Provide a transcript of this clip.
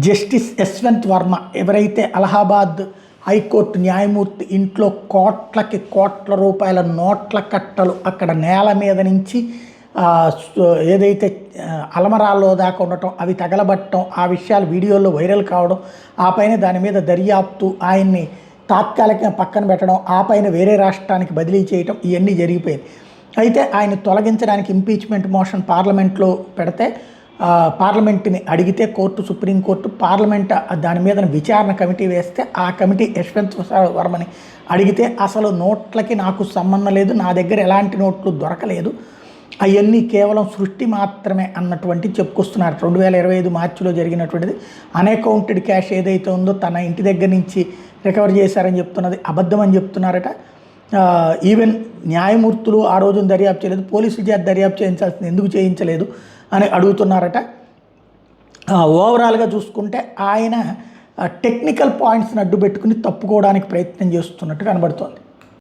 Justice Yashwant Varma ఎవరైతే Allahabad high court న్యాయమూర్తి ఇంట్లో కోట్ల రూపాయల నోట్ల కట్టలు అక్కడ నేల మీద నుంచి ఏదైతే అలమరాల్లో దాకా ఉండటం, అవి తగలబట్టడం, ఆ విషయాలు వీడియోల్లో వైరల్ కావడం, ఆ పైన దాని మీద దర్యాప్తు, ఆయన్ని తాత్కాలికంగా పక్కన పెట్టడం, ఆ పైన వేరే రాష్ట్రానికి బదిలీ చేయటం, ఇవన్నీ జరిగిపోయింది. అయితే ఆయన తొలగించడానికి ఇంపీచ్మెంట్ మోషన్ పార్లమెంట్లో పెడితే పార్లమెంట్ని అడిగితే సుప్రీంకోర్టు పార్లమెంట్ దాని మీద విచారణ కమిటీ వేస్తే ఆ కమిటీ యశ్వంత్ వర్మని అడిగితే అసలు నోట్లకి నాకు సంబంధం లేదు, నా దగ్గర ఎలాంటి నోట్లు దొరకలేదు, అవన్నీ కేవలం సృష్టి మాత్రమే అన్నటువంటి చెప్పుకొస్తున్నారు. 2025 మార్చిలో జరిగినటువంటిది అన్అకౌంటెడ్ క్యాష్ ఏదైతే ఉందో తన ఇంటి దగ్గర నుంచి రికవర్ చేశారని చెప్తున్నది అబద్ధం అని చెప్తున్నారట. ఈవెన్ న్యాయమూర్తులు ఆ రోజున దర్యాప్తు చేయలేదు, పోలీసుల చేత దర్యాప్తు చేయించాల్సింది ఎందుకు చేయించలేదు అని అడుగుతున్నారట. ఓవరాల్గా చూసుకుంటే ఆయన టెక్నికల్ పాయింట్స్ని అడ్డు పెట్టుకుని తప్పుకోవడానికి ప్రయత్నం చేస్తున్నట్టు కనబడుతోంది.